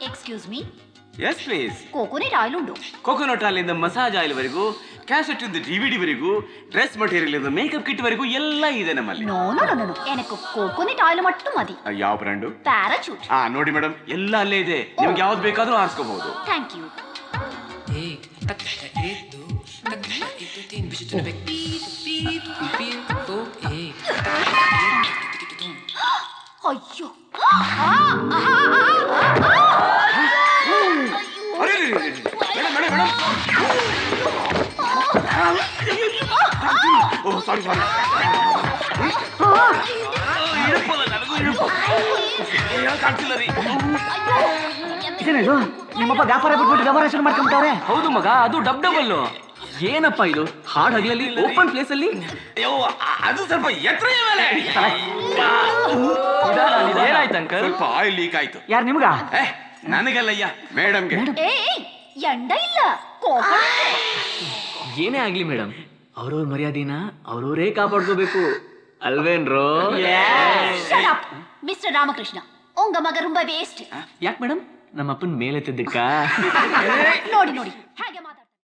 Excuse me. Yes please. Coconut oil ಉಂಟು. Coconut oil ಇಂದ massage oil ವರೆಗೂ, cassette ಇಂದ DVD ವರೆಗೂ, ಡ್ರೆಸ್ ಮಟೀರಿಯಲ್ ಇಂದ ಮೇಕಪ್ ಕಿಟ್ ವರೆಗೂ ಎಲ್ಲ ಇದೆ ನಮ್ಮಲ್ಲಿ. ನೋ ನೋ ನೋ ನೋ, ಎನಕು ಕೋಕೋನಟ್ ಆಯಿಲ್ ಮಟ್ಟು ಮದಿ. ಯಾವ ಬ್ರ್ಯಾಂಡು? ಪ್ಯಾರಾಚೂಟ್. ನೋಡಿ ಮೇಡಮ್, ಎಲ್ಲ ಅಲ್ಲೇ ಇದೆ. ನಿಮ್ಗೆ ಯಾವ್ದು ಬೇಕಾದ್ರೂ ಆರಿಸ್ಕೋಬಹುದು. Thank you. ಅಯ್ಯೋ, ಸಾರಿ ಸಾರಿ. ಕಾಣ್ತಿಲ್ಲ ರೀ. ಇದೇನಿದು? ನಿಮ್ಮಪ್ಪ ವ್ಯಾಪಾರ ಬಿಟ್ಬಿಟ್ಟು ವ್ಯವಹಾರ ಶುರು ಮಾಡ್ಕೊಂಬಿಟ್ಟವ್ರೆ. ಹೌದು ಮಗ, ಅದು ಡಬಲ್. ಏನಪ್ಪ ಇದು? ಹಾಡ್ ಹಗಲಲ್ಲಿ ಓಪನ್ ಪ್ಲೇಸ್ ಅಲ್ಲಿ? ಅದು ಸ್ವಲ್ಪ ಎತ್ತರ ಮೇಲೆ. ಏನಾಯ್ತು ಅಂಕಲ್? ಸ್ವಲ್ಪ ಆಯಿಲ್ ಲೀಕ್ ಆಯ್ತು. ಯಾರು ನಿಮ್ಗ? ನನಗಲ್ಲಯ್ಯ, ಮೇಡಮ್ಗೆ. ಎಂಡ ಇಲ್ಲ, ಕೋಕೋನಟ್. ಏನೇ ಆಗ್ಲಿ ಮೇಡಮ್, ಅವ್ರವ್ರ ಮರ್ಯಾದಿನ ಅವ್ರವರೇ ಕಾಪಾಡ್ಕೋಬೇಕು ಅಲ್ವೇನ್ರೋ? ಮಿಸ್ಟರ್ ರಾಮಕೃಷ್ಣ, ಉಂಗ ಮಗ ரொம்ப ವೇಸ್ಟ್. ಯಾಕೆ ಮೇಡಮ್? ನಮ್ಮ ಅಪ್ಪನ ಮೇಲೆತ್ತಿದ್ದಕ್ಕ ನೋಡಿ ನೋಡಿ ಹಾಗೆ